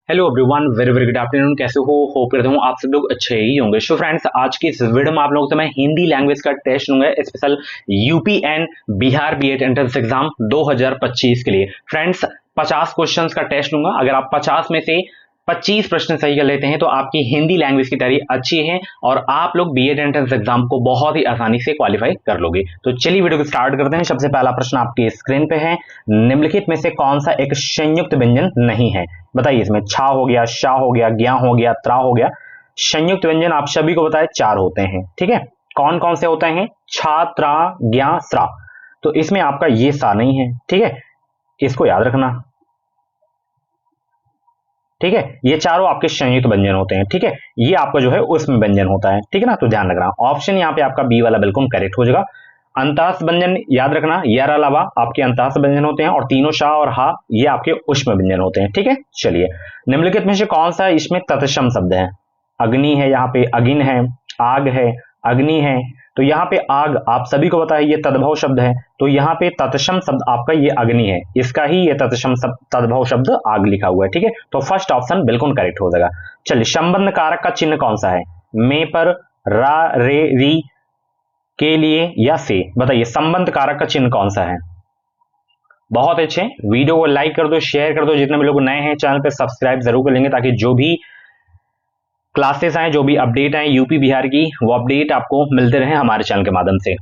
Hello everyone, very very good afternoon. कैसे हो? Hope करता हूँ आप सब लोग अच्छे ही होंगे। सो फ्रेंड्स, आज की इस वीडियो में आप लोगों से मैं हिंदी लैंग्वेज का टेस्ट लूंगा, special UP and Bihar BEd entrance exam 2025 के लिए। फ्रेंड्स, 50 क्वेश्चंस का टेस्ट लूंगा। अगर आप 50 में से 25 प्रश्न सही कर लेते हैं तो आपकी हिंदी लैंग्वेज की तैयारी अच्छी है और आप लोग बीएड एंट्रेंस एग्जाम को बहुत ही आसानी से क्वालिफाई कर लोगे। तो चलिए वीडियो को स्टार्ट करते हैं। सबसे पहला प्रश्न आपकी स्क्रीन पे है, निम्नलिखित में से कौन सा एक संयुक्त व्यंजन नहीं है? बताइए। इसमें छा हो गया, शा हो गया, ज्ञा हो गया, त्रा हो गया। संयुक्त व्यंजन आप सभी को बताए 4 होते हैं। ठीक है, कौन कौन से होते हैं? छा, त्रा, ज्ञा, स्रा। तो इसमें आपका ये सा नहीं है। ठीक है, इसको याद रखना। ठीक है, ये चारों आपके संयुक्त व्यंजन होते हैं। ठीक है, ये आपका जो है उसमें व्यंजन होता है। ठीक है ना, तो ध्यान रखना। ऑप्शन यहाँ पे आपका बी वाला बिल्कुल करेक्ट हो जाएगा। अंतःस्थ व्यंजन याद रखना, यार अलावा आपके अंतःस्थ व्यंजन होते हैं और तीनों शाह और हा ये आपके उष्म व्यंजन होते हैं। ठीक है, चलिए निम्नलिखित में से कौन सा इसमें तत्सम शब्द है? अग्नि है, यहाँ पे अगिन है, आग है, अग्नि है। तो यहाँ पे आग आप सभी को पता है ये तद्भव शब्द है, तो यहाँ पे तत्सम शब्द आपका ये अग्नि है, इसका ही ये तत्सम तद्भव शब्द आग लिखा हुआ है। ठीक है, तो फर्स्ट ऑप्शन बिल्कुल करेक्ट हो जाएगा। चलिए, संबंध कारक का चिन्ह कौन सा है? मे पर, रा, रे, री, के लिए या से? बताइए, संबंध कारक का चिन्ह कौन सा है? बहुत अच्छे, वीडियो को लाइक कर दो, शेयर कर दो। जितने भी लोग नए हैं चैनल पे सब्सक्राइब जरूर कर लेंगे, ताकि जो भी क्लासेस आए, जो भी अपडेट आए यूपी बिहार की, वो अपडेट आपको मिलते रहे हमारे चैनल के माध्यम से।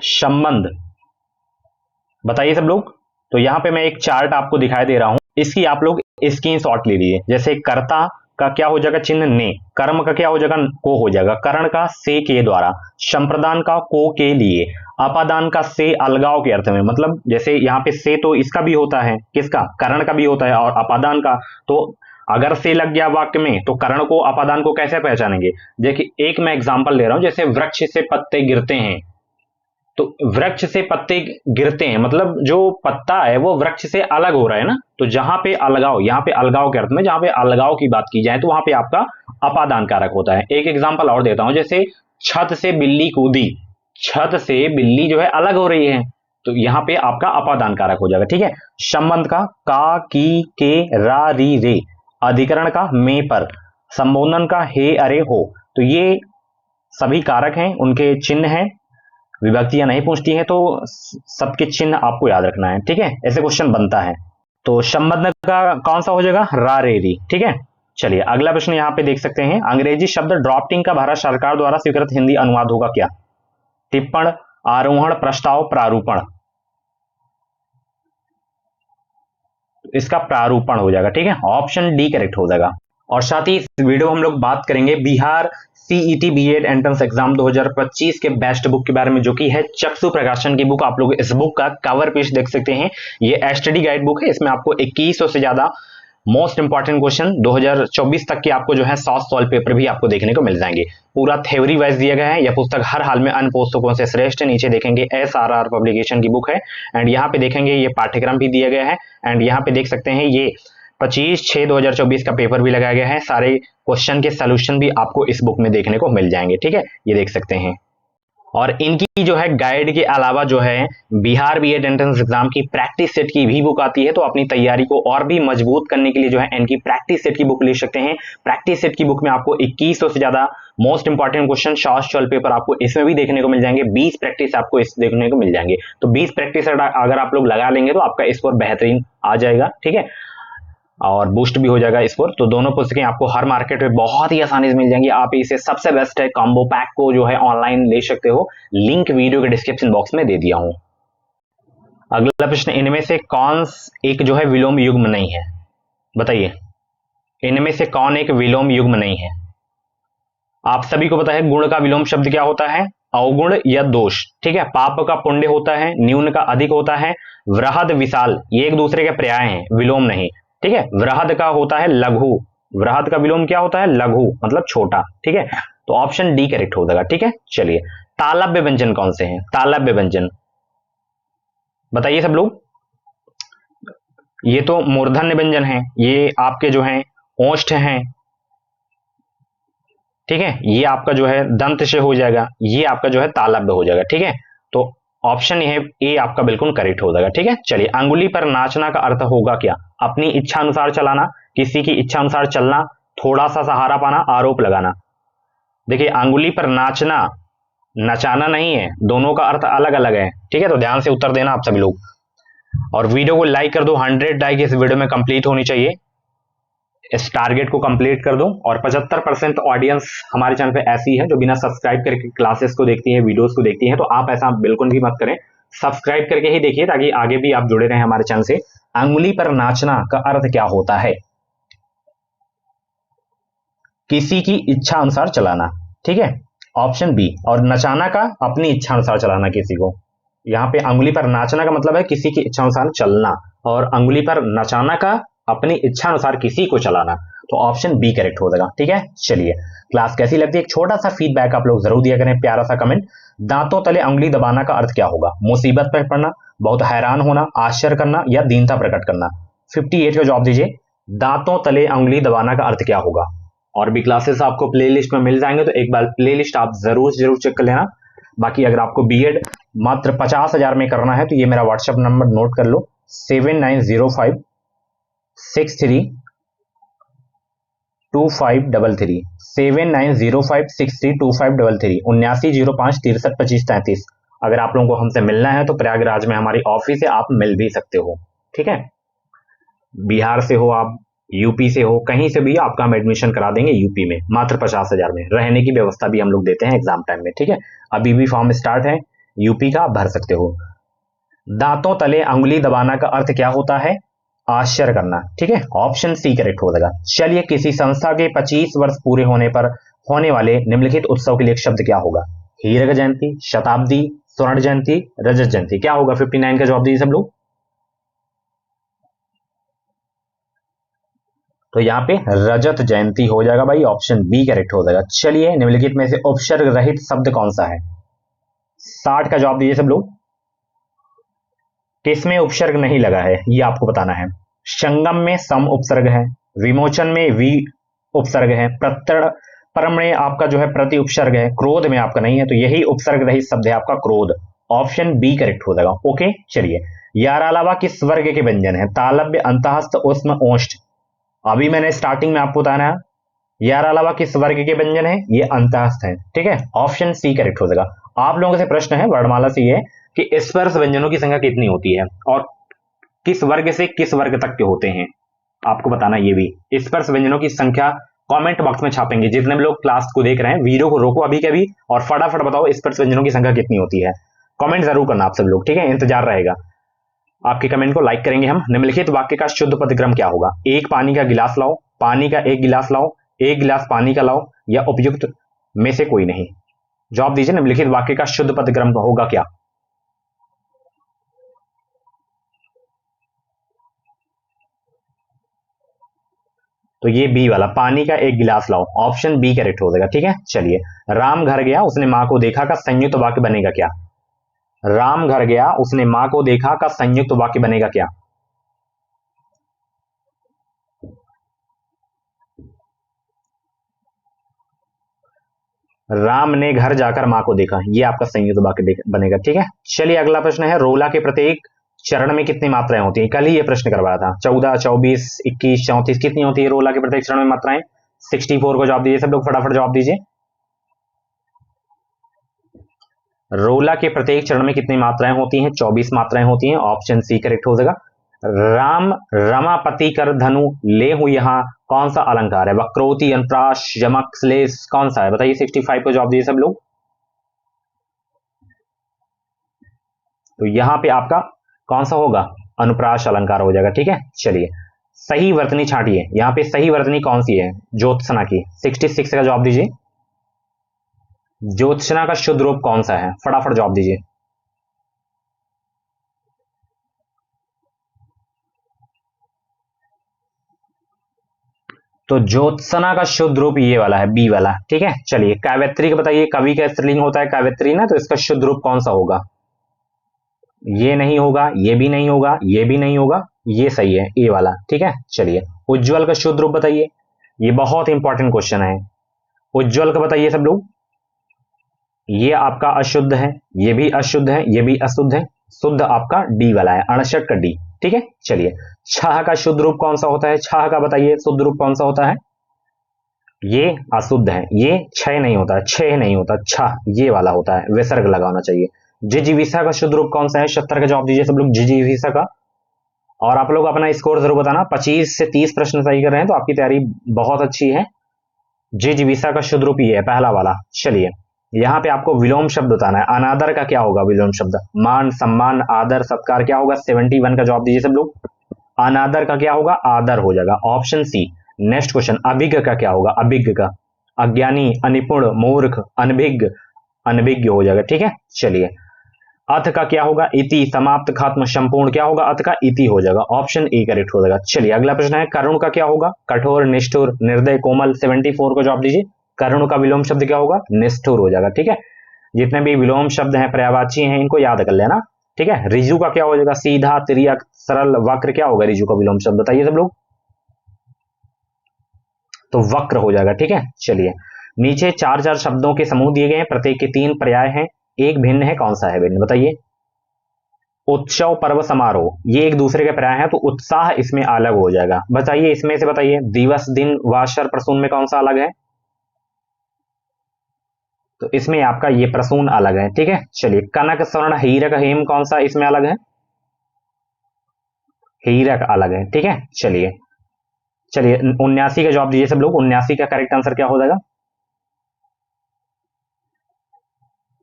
संबंध बताइए सब लोग। तो यहां पे मैं एक चार्ट आपको दिखाई दे रहा हूं, इसकी आप लोग स्क्रीनशॉट ले लीजिए। जैसे कर्ता का क्या हो जाएगा? चिन्ह ने। कर्म का क्या हो जाएगा? को हो जाएगा। करण का से के द्वारा। संप्रदान का को के लिए। अपादान का से अलगाव के अर्थ में, मतलब जैसे यहाँ पे से तो इसका भी होता है, किसका? करण का भी होता है, और अपादान का। तो अगर से लग गया वाक्य में तो करण को अपादान को कैसे पहचानेंगे? देखिए, एक मैं एग्जांपल ले रहा हूं। जैसे वृक्ष से पत्ते गिरते हैं, तो वृक्ष से पत्ते गिरते हैं मतलब जो पत्ता है वो वृक्ष से अलग हो रहा है ना। तो जहां पे अलगाव, यहाँ पे अलगाव के अर्थ में जहां पे अलगाव की बात की जाए तो वहां पे आपका अपादान कारक होता है। एक एग्जांपल और देता हूं। जैसे छत से बिल्ली कूदी, छत से बिल्ली जो है अलग हो रही है, तो यहाँ पे आपका अपादान कारक हो जाएगा। ठीक है, संबंध का की, के, रा, री, रे। अधिकरण का मे पर। संबोधन का हे, अरे, हो। तो ये सभी कारक हैं, उनके चिन्ह हैं। विभक्तियां नहीं पूछती हैं तो सबके चिन्ह आपको याद रखना है। ठीक है, ऐसे क्वेश्चन बनता है। तो संबंध का कौन सा हो जाएगा? रा, रे, री। ठीक है, चलिए अगला प्रश्न यहाँ पे देख सकते हैं। अंग्रेजी शब्द ड्राफ्टिंग का भारत सरकार द्वारा स्वीकृत हिंदी अनुवाद होगा क्या? टिप्पण, आरोहण, प्रस्ताव, प्रारूपण। इसका प्रारूपण हो जाएगा। ठीक है, ऑप्शन डी करेक्ट हो जाएगा। और साथ ही इस वीडियो में हम लोग बात करेंगे Bihar CET BEd entrance exam 2025 के बेस्ट बुक के बारे में, जो कि है चक्षु प्रकाशन की बुक। आप लोग इस बुक का कवर पेज देख सकते हैं। ये स्टडी गाइड बुक है। इसमें आपको 2100 से ज्यादा मोस्ट इंपॉर्टेंट क्वेश्चन 2024 तक के आपको जो है 100 सॉल्व पेपर भी आपको देखने को मिल जाएंगे। पूरा थ्योरी वाइज दिया गया है। यह पुस्तक हर हाल में अन्य पुस्तकों से श्रेष्ठ है। नीचे देखेंगे SRR पब्लिकेशन की बुक है, एंड यहाँ पे देखेंगे ये पाठ्यक्रम भी दिया गया है। एंड यहाँ पे देख सकते हैं ये 25/6/2024 का पेपर भी लगाया गया है। सारे क्वेश्चन के सॉल्यूशन भी आपको इस बुक में देखने को मिल जाएंगे। ठीक है, ये देख सकते हैं। और इनकी जो है गाइड के अलावा जो है बिहार बीएड एंट्रेंस एग्जाम की प्रैक्टिस सेट की भी बुक आती है। तो अपनी तैयारी को और भी मजबूत करने के लिए जो है इनकी प्रैक्टिस सेट की बुक ले सकते हैं। प्रैक्टिस सेट की बुक में आपको 2100 से ज्यादा most important question, short solve paper आपको इसमें भी देखने को मिल जाएंगे। 20 प्रैक्टिस आपको इस देखने को मिल जाएंगे। तो 20 प्रैक्टिस अगर आप लोग लगा लेंगे तो आपका स्कोर बेहतरीन आ जाएगा। ठीक है, और बूस्ट भी हो जाएगा स्कोर। तो दोनों पुस्तकें आपको हर मार्केट में बहुत ही आसानी से मिल जाएंगी। आप इसे सबसे बेस्ट है कॉम्बो पैक को जो है ऑनलाइन ले सकते हो। लिंक वीडियो के डिस्क्रिप्शन बॉक्स में दे दिया हूं। अगला प्रश्न, इनमें से कौन एक जो है विलोम युग्म नहीं है? बताइए, इनमें से कौन एक विलोम युग्म नहीं है? आप सभी को पता है गुण का विलोम शब्द क्या होता है? अवगुण या दोष। ठीक है, पाप का पुण्य होता है, न्यून का अधिक होता है, वृहद विशाल ये एक दूसरे के पर्याय हैं, विलोम नहीं। ठीक है, वृहद का होता है लघु। वृहद का विलोम क्या होता है? लघु, मतलब छोटा। ठीक है, तो ऑप्शन डी करेक्ट हो जाएगा। ठीक है, चलिए तालव्य व्यंजन कौन से हैं? तालव्य व्यंजन बताइए सब लोग। ये तो मूर्धन्य व्यंजन है, ये आपके जो है ओष्ठ हैं। ठीक है, ये आपका जो है दंत से हो जाएगा, ये आपका जो है तालव्य हो जाएगा। ठीक है, तो ऑप्शन ए आपका बिल्कुल करेक्ट हो जाएगा। ठीक है, चलिए अंगुली पर नाचना का अर्थ होगा क्या? अपनी इच्छा अनुसार चलाना, किसी की इच्छा अनुसार चलना, थोड़ा सा सहारा पाना, आरोप लगाना। देखिए अंगुली पर नाचना नचाना नहीं है, दोनों का अर्थ अलग अलग है। ठीक है, तो ध्यान से उत्तर देना आप सभी लोग, और वीडियो को लाइक कर दो। 100 लाइक इस वीडियो में कंप्लीट होनी चाहिए, इस टारगेट को कंप्लीट कर दो। और 75% ऑडियंस हमारे चैनल पे ऐसी है जो बिना सब्सक्राइब करके क्लासेस को देखती है, वीडियोस को देखती है, तो आप ऐसा बिल्कुल भी मत करें, सब्सक्राइब करके ही देखिए ताकि आगे भी आप जुड़े रहें हमारे चैनल से। अंगुली पर नाचना का अर्थ क्या होता है? किसी की इच्छा अनुसार चलाना। ठीक है, ऑप्शन बी। और नचाना का अपनी इच्छा अनुसार चलाना किसी को। यहाँ पे अंगुली पर नाचना का मतलब है किसी की इच्छा अनुसार चलना, और अंगुली पर नचाना का अपनी इच्छा अनुसार किसी को चलाना। तो ऑप्शन बी करेक्ट हो जाएगा। ठीक है, चलिए क्लास कैसी लगती है एक छोटा सा फीडबैक आप लोग जरूर दिया करें, प्यारा सा कमेंट। दांतों तले अंगुली दबाना का अर्थ क्या होगा? मुसीबत पर पड़ना, बहुत हैरान होना, आश्चर्य करना, या दीनता प्रकट करना। 58 का जवाब दीजिए। दांतों तले अंगुली दबाना का अर्थ क्या होगा? और भी क्लासेस आपको प्लेलिस्ट में मिल जाएंगे, तो एक बार प्लेलिस्ट आप जरूर चेक कर लेना। बाकी अगर आपको बीएड मात्र 50,000 में करना है तो ये मेरा व्हाट्सएप नंबर नोट कर लो, 7905632533, 7905632533, 7905632533। अगर आप लोगों को हमसे मिलना है तो प्रयागराज में हमारी ऑफिस है, आप मिल भी सकते हो। ठीक है, बिहार से हो आप, यूपी से हो, कहीं से भी आपका हम एडमिशन करा देंगे यूपी में मात्र 50,000 में। रहने की व्यवस्था भी हम लोग देते हैं एग्जाम टाइम में। ठीक है, अभी भी फॉर्म स्टार्ट है यूपी का, आप भर सकते हो। दांतों तले अंगुली दबाना का अर्थ क्या होता है? आश्चर्य करना। ठीक है, ऑप्शन सी करेक्ट हो जाएगा। चलिए किसी संस्था के 25 वर्ष पूरे होने पर होने वाले निम्नलिखित उत्सव के लिए एक शब्द क्या होगा? हीरक जयंती, शताब्दी, स्वर्ण जयंती, रजत जयंती। क्या होगा? 59 का जवाब दीजिए सब लोग। तो यहाँ पे रजत जयंती हो जाएगा भाई, ऑप्शन बी करेक्ट हो जाएगा। चलिए निम्नलिखित में से उपसर्ग रहित शब्द कौन सा है? 60 का जवाब दीजिए सब लोग। किसमें उपसर्ग नहीं लगा है ये आपको बताना है। संगम में सम उपसर्ग है, विमोचन में वी उपसर्ग है, परम में आपका जो है प्रति उपसर्ग है, क्रोध में आपका नहीं है, तो यही उपसर्ग रहित शब्द है आपका क्रोध। ऑप्शन बी करेक्ट हो जाएगा। ओके, चलिए यार अलावा किस वर्ग के व्यंजन है? तालव्य, अंतःस्थ, उष्म, ओष्ठ। अभी मैंने स्टार्टिंग में आपको बताना है, यार अलावा किस वर्ग के व्यंजन है? ये अंतःस्थ है। ठीक है, ऑप्शन सी करेक्ट हो जाएगा। आप लोगों से प्रश्न है वर्णमाला से ये कि स्पर्श व्यंजनों की संख्या कितनी होती है और किस वर्ग से किस वर्ग तक के होते हैं, आपको बताना। ये भी स्पर्श व्यंजनों की संख्या कमेंट बॉक्स में छापेंगे। जितने भी लोग क्लास को देख रहे हैं वीडियो को रोको अभी के अभी और फटाफट बताओ स्पर्श व्यंजनों की संख्या कितनी होती है। कमेंट जरूर करना आप सब लोग। ठीक है, इंतजार रहेगा आपके कमेंट को, लाइक करेंगे हम। निम्नलिखित वाक्य का शुद्ध पदक्रम क्या होगा? एक पानी का गिलास लाओ, पानी का एक गिलास लाओ, एक गिलास पानी का लाओ, या उपयुक्त में से कोई नहीं। जवाब दीजिए, निम्नलिखित वाक्य का शुद्ध पदक्रम होगा क्या? तो ये बी वाला, पानी का एक गिलास लाओ, ऑप्शन बी करेक्ट हो जाएगा। ठीक है, चलिए राम घर गया उसने मां को देखा का संयुक्त वाक्य बनेगा क्या? राम घर गया उसने मां को देखा का संयुक्त वाक्य बनेगा क्या? राम ने घर जाकर मां को देखा, ये आपका संयुक्त वाक्य बनेगा। ठीक है, चलिए अगला प्रश्न है, रोला के प्रत्येक चरण में कितनी मात्राएं होती हैं? कल ही ये प्रश्न करवाया था। 14, 24, 21, 34 कितनी होती है रोला के प्रत्येक चरण में मात्राएं? 64 को जवाब दीजिए सब लोग, फटाफट जवाब दीजिए। रोला के प्रत्येक चरण में कितनी मात्राएं होती हैं? 24 मात्राएं होती हैं, ऑप्शन सी करेक्ट हो जाएगा। राम रमापति कर धनु ले हूं यहां, कौन सा अलंकार है? वक्रोति, अनुप्रास, यमक, श्लेष, कौन सा है बताइए? 65 को जवाब दीजिए सब लोग। तो यहां पे आपका कौन सा होगा? अनुप्रास अलंकार हो जाएगा। ठीक है, चलिए सही वर्तनी छांटिए, यहां पे सही वर्तनी कौन सी है ज्योत्सना की? 66 का जवाब दीजिए। ज्योत्सना का शुद्ध रूप कौन सा है? फटाफट जवाब दीजिए। तो ज्योत्सना का शुद्ध रूप ये वाला है, बी वाला। ठीक है, चलिए काव्यत्री का बताइए, कवि का स्त्रीलिंग होता है काव्यत्री ना, तो इसका शुद्ध रूप कौन सा होगा? ये नहीं होगा, ये भी नहीं होगा, ये भी नहीं होगा, ये सही है ए वाला। ठीक है, चलिए उज्ज्वल का शुद्ध रूप बताइए, ये बहुत इंपॉर्टेंट क्वेश्चन है। उज्ज्वल का बताइए सब लोग। ये आपका अशुद्ध है, ये भी अशुद्ध है, ये भी अशुद्ध है, शुद्ध आपका डी वाला है, 68 का डी। ठीक है, चलिए छह का शुद्ध रूप कौन सा होता है, छह का बताइए शुद्ध रूप कौन सा होता है। ये अशुद्ध है, ये छह नहीं होता, छह नहीं होता, छह ये वाला होता है, विसर्ग लगा होना चाहिए। जिजीविसा का शुद्ध रूप कौन सा है, 70 का जवाब दीजिए सब लोग, जिजीविसा का। और आप लोग अपना स्कोर जरूर बताना, 25 से 30 प्रश्न सही कर रहे हैं तो आपकी तैयारी बहुत अच्छी है। जिजीविसा का शुद्ध रूप ये है, पहला वाला। चलिए यहां पे आपको विलोम शब्द बताना है। अनादर का क्या होगा विलोम शब्द, मान, सम्मान, आदर, सत्कार, क्या होगा, 71 का जवाब दीजिए सब लोग। अनादर का क्या होगा, आदर हो जाएगा, ऑप्शन सी। नेक्स्ट क्वेश्चन, अभिज्ञ का क्या होगा, अभिज्ञ का अज्ञानी, अनिपुण, मूर्ख, अनभिज्ञ, अनभिज्ञ हो जाएगा। ठीक है, चलिए अथ का क्या होगा, इति, समाप्त, खत्म, संपूर्ण, क्या होगा, अथ का इति हो जाएगा, ऑप्शन ए करेक्ट हो जाएगा। चलिए अगला प्रश्न है, करुण का क्या होगा, कठोर, निष्ठुर, निर्दय, कोमल, 74 को जवाब दीजिए। करुण का विलोम शब्द क्या होगा, निष्ठुर हो जाएगा। ठीक है, जितने भी विलोम शब्द हैं, पर्यायवाची हैं, इनको याद कर लेना। ठीक है, रिजु का क्या हो जाएगा, सीधा, तिर्यक, सरल, वक्र, क्या होगा रिजु का विलोम शब्द बताइए सब लोग, तो वक्र हो जाएगा। ठीक है, चलिए नीचे चार चार शब्दों के समूह दिए गए हैं, प्रत्येक के 3 पर्याय हैं, एक भिन्न है, कौन सा है भिन्न बताइए। उत्सव, पर्व, समारोह, ये एक दूसरे के पर्याय हैं, तो उत्साह इसमें अलग हो जाएगा। बताइए इसमें से, बताइए दिवस, दिन, वाशर, प्रसून में कौन सा अलग है, तो इसमें आपका ये प्रसून अलग है। ठीक है, चलिए कनक, स्वर्ण, हीरक, हेम, कौन सा इसमें अलग है, हीरक अलग है। ठीक है, चलिए चलिए 79 का जवाब दीजिए सब लोग, 79 का करेक्ट आंसर क्या हो जाएगा,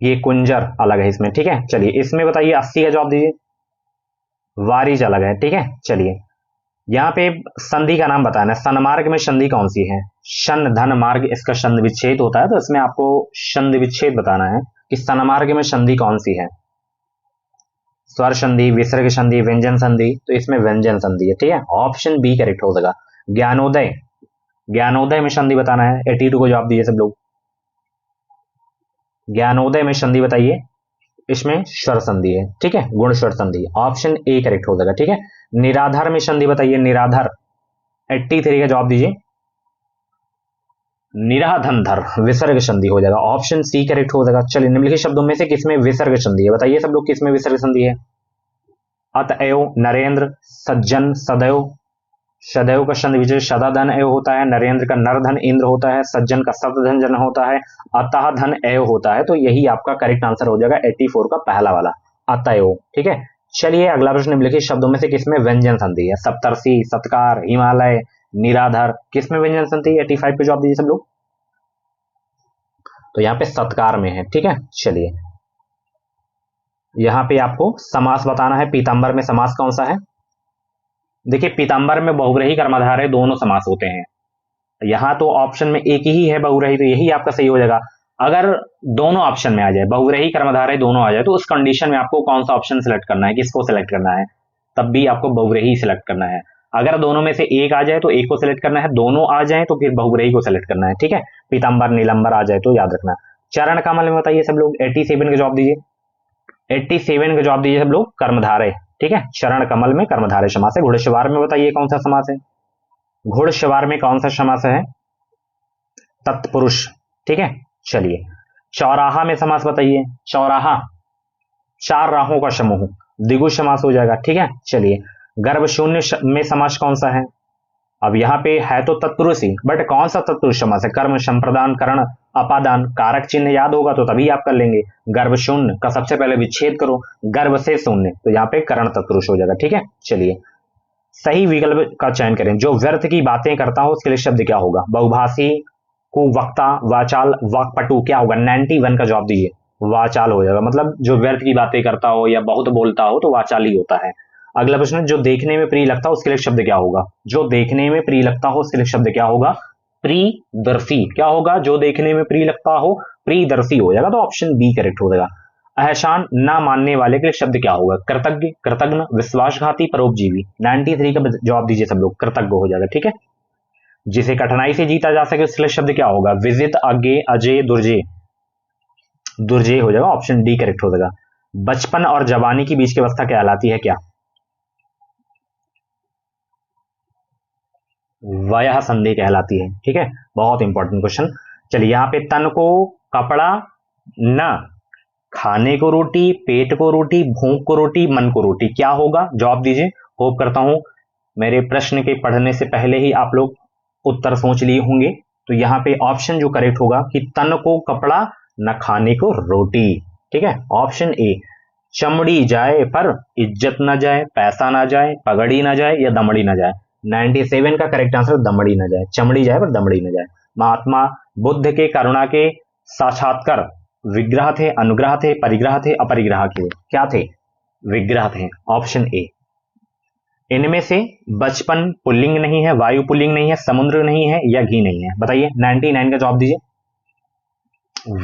ये कुंजर अलग है इसमें। ठीक है, चलिए इसमें बताइए 80 का जवाब दीजिए, वारिज अलग है। ठीक है, चलिए यहाँ पे संधि का नाम बताना है, सन्मार्ग में संधि कौन सी है, शन धन मार्ग, इसका संधि विच्छेद होता है, तो इसमें आपको संधि विच्छेद बताना है कि सन्मार्ग में संधि कौन सी है, स्वर संधि, विसर्ग संधि, व्यंजन संधि, तो इसमें व्यंजन संधि है। ठीक है, ऑप्शन बी करेक्ट हो जाएगा। ज्ञानोदय, ज्ञानोदय में संधि बताना है, 82 को जवाब दीजिए सब लोग, ज्ञानोदय में संधि बताइए, इसमें स्वर संधि है। ठीक है, गुण स्वर संधि, ऑप्शन ए करेक्ट हो जाएगा। ठीक है, निराधार में संधि बताइए, निराधार, 83 का जवाब दीजिए, निराधनधर, विसर्ग संधि हो जाएगा, ऑप्शन सी करेक्ट हो जाएगा। चलिए निम्नलिखित शब्दों में से किसमें विसर्ग संधि है, बताइए सब लोग किसमें विसर्ग संधि है। अतएव, नरेंद्र, सज्जन, सदैव, सदैव का संधि विच्छेद सदाधन एव होता है, नरेंद्र का नरधन इंद्र होता है, सज्जन का सतधन जन होता है, अतः धन एव होता है, तो यही आपका करेक्ट आंसर हो जाएगा 84 का पहला वाला, अतएव। ठीक है, चलिए अगला प्रश्न, निम्नलिखित शब्दों में से किसमें व्यंजन संधि है, सप्तर्षि, सत्कार, हिमालय, निराधार, किसमें व्यंजन संधि, 85 पे जवाब दीजिए सब लोग, तो यहाँ पे सत्कार में है। ठीक है, चलिए यहाँ पे आपको समास बताना है, पीतांबर में समास कौन सा है, देखिए पीतांबर में बहुव्रीहि कर्मधारय दोनों समास होते हैं, यहाँ तो ऑप्शन में एक ही है बहुव्रीहि, तो यही आपका सही हो जाएगा। अगर दोनों ऑप्शन में आ जाए, बहुव्रीहि कर्मधारय दोनों आ जाए, तो उस कंडीशन में आपको कौन सा ऑप्शन सिलेक्ट करना है, किसको सिलेक्ट करना है, तब भी आपको बहुव्रीहि सिलेक्ट करना है। अगर दोनों में से एक आ जाए तो एक को सिलेक्ट करना है, दोनों आ जाए तो फिर बहुव्रीहि को सिलेक्ट करना है। ठीक है, पीतांबर नीलंबर आ जाए तो याद रखना। चरण कमल में बताइए सब लोग, 87 का जवाब दीजिए, 87 का जवाब दीजिए सब लोग, कर्मधारय। ठीक है, चरण कमल में कर्मधारय समास है। घुड़सवार में बताइए कौन सा समास है, घुड़सवार में कौन सा समास है, तत्पुरुष। ठीक है, चलिए चौराहा में समास बताइए, चौराहा, चार राहों का समूह, द्विगु समास हो जाएगा। ठीक है, चलिए गर्भ शून्य में समास कौन सा है, अब यहाँ पे है तो तत्पुरुष ही, बट कौन सा तत्पुरुष समास है, कर्म, संप्रदान, करण, अपादान, कारक चिन्ह याद होगा तो तभी आप कर लेंगे। गर्भ शून्य का सबसे पहले विच्छेद करो, गर्भ से शून्य, तो यहाँ पे करण तत्पुरुष हो जाएगा। ठीक है, चलिए सही विकल्प का चयन करें, जो व्यर्थ की बातें करता हो उसके लिए शब्द क्या होगा, बहुभाषी, कुवक्ता, वाचाल, वाकपटु, क्या होगा, 91 का जवाब दीजिए, वाचाल हो जाएगा, मतलब जो व्यर्थ की बातें करता हो या बहुत बोलता हो तो वाचाल ही होता है। अगला प्रश्न, जो देखने में प्रिय लगता हो उसके लिए शब्द क्या होगा, जो देखने में प्रिय लगता हो उसके लिए शब्द क्या होगा, प्रियदर्शी, क्या होगा, जो देखने में प्रिय लगता हो प्रियदर्शी हो जाएगा, तो ऑप्शन बी करेक्ट हो जाएगा। एहसान ना मानने वाले के लिए शब्द क्या होगा, कृतज्ञ, कृतज्ञ, विश्वासघाती, परोपजीवी, 93 का जवाब दीजिए सब लोग, कृतज्ञ हो जाएगा। ठीक है, जिसे कठिनाई से जीता जा सके उसके लिए शब्द क्या होगा, विजित, अज्ञे, अजय, दुर्जय, दुर्जय हो जाएगा, ऑप्शन डी करेक्ट हो जाएगा। बचपन और जवानी के बीच की अवस्था कहलाती है क्या, वयः संधि कहलाती है। ठीक है, बहुत इंपॉर्टेंट क्वेश्चन। चलिए यहाँ पे तन को कपड़ा न खाने को रोटी, पेट को रोटी, भूख को रोटी, मन को रोटी, क्या होगा? जवाब दीजिए। होप करता हूं मेरे प्रश्न के पढ़ने से पहले ही आप लोग उत्तर सोच लिए होंगे। तो यहाँ पे ऑप्शन जो करेक्ट होगा कि तन को कपड़ा न खाने को रोटी। ठीक है, ऑप्शन ए। चमड़ी जाए पर इज्जत ना जाए, पैसा ना जाए, पगड़ी ना जाए या दमड़ी ना जाए। 97 का करेक्ट आंसर दमड़ी ना जाए। चमड़ी जाए पर दमड़ी ना जाए। महात्मा बुद्ध के करुणा के साक्षात्कार विग्रह थे, अनुग्रह थे, परिग्रह थे, अपरिग्रह थे? क्या थे? विग्रह थे। Option A. इनमें से बचपन पुल्लिंग नहीं है, वायु पुल्लिंग नहीं है, समुद्र नहीं है या घी नहीं है? बताइए, 99 का जवाब दीजिए।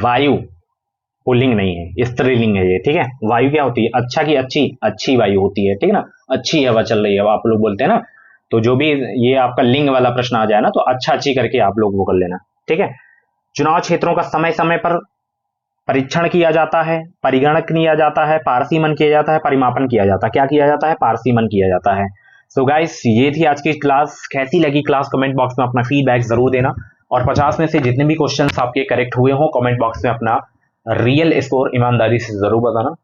वायु पुल्लिंग नहीं है, स्त्रीलिंग है ये। ठीक है, वायु क्या होती है? अच्छा की अच्छी, अच्छी वायु होती है। ठीक है ना, अच्छी हवा चल रही है, आप लोग बोलते हैं ना। तो जो भी ये आपका लिंग वाला प्रश्न आ जाए ना, तो अच्छा अच्छी करके आप लोग वो कर लेना। ठीक है, चुनाव क्षेत्रों का समय समय पर परीक्षण किया जाता है, परिगणक किया जाता है, पारसीमन किया जाता है, परिमापन किया जाता है। क्या किया जाता है? पारसीमन किया जाता है। सो गाइस, ये थी आज की क्लास। कैसी लगी क्लास? कमेंट बॉक्स में अपना फीडबैक जरूर देना। और 50 में से जितने भी क्वेश्चंस आपके करेक्ट हुए हों, कमेंट बॉक्स में अपना रियल स्कोर ईमानदारी से जरूर बताना।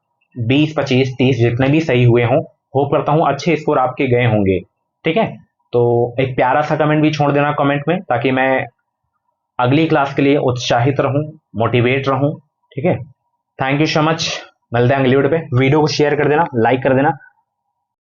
20, 25, 30 जितने भी सही हुए हों, होप करता हूं अच्छे स्कोर आपके गए होंगे। ठीक है, तो एक प्यारा सा कमेंट भी छोड़ देना कमेंट में, ताकि मैं अगली क्लास के लिए उत्साहित रहूं, मोटिवेट रहूं। ठीक है, थैंक यू सो मच। मिलते हैं अगली वीडियो पे। वीडियो को शेयर कर देना, लाइक कर देना।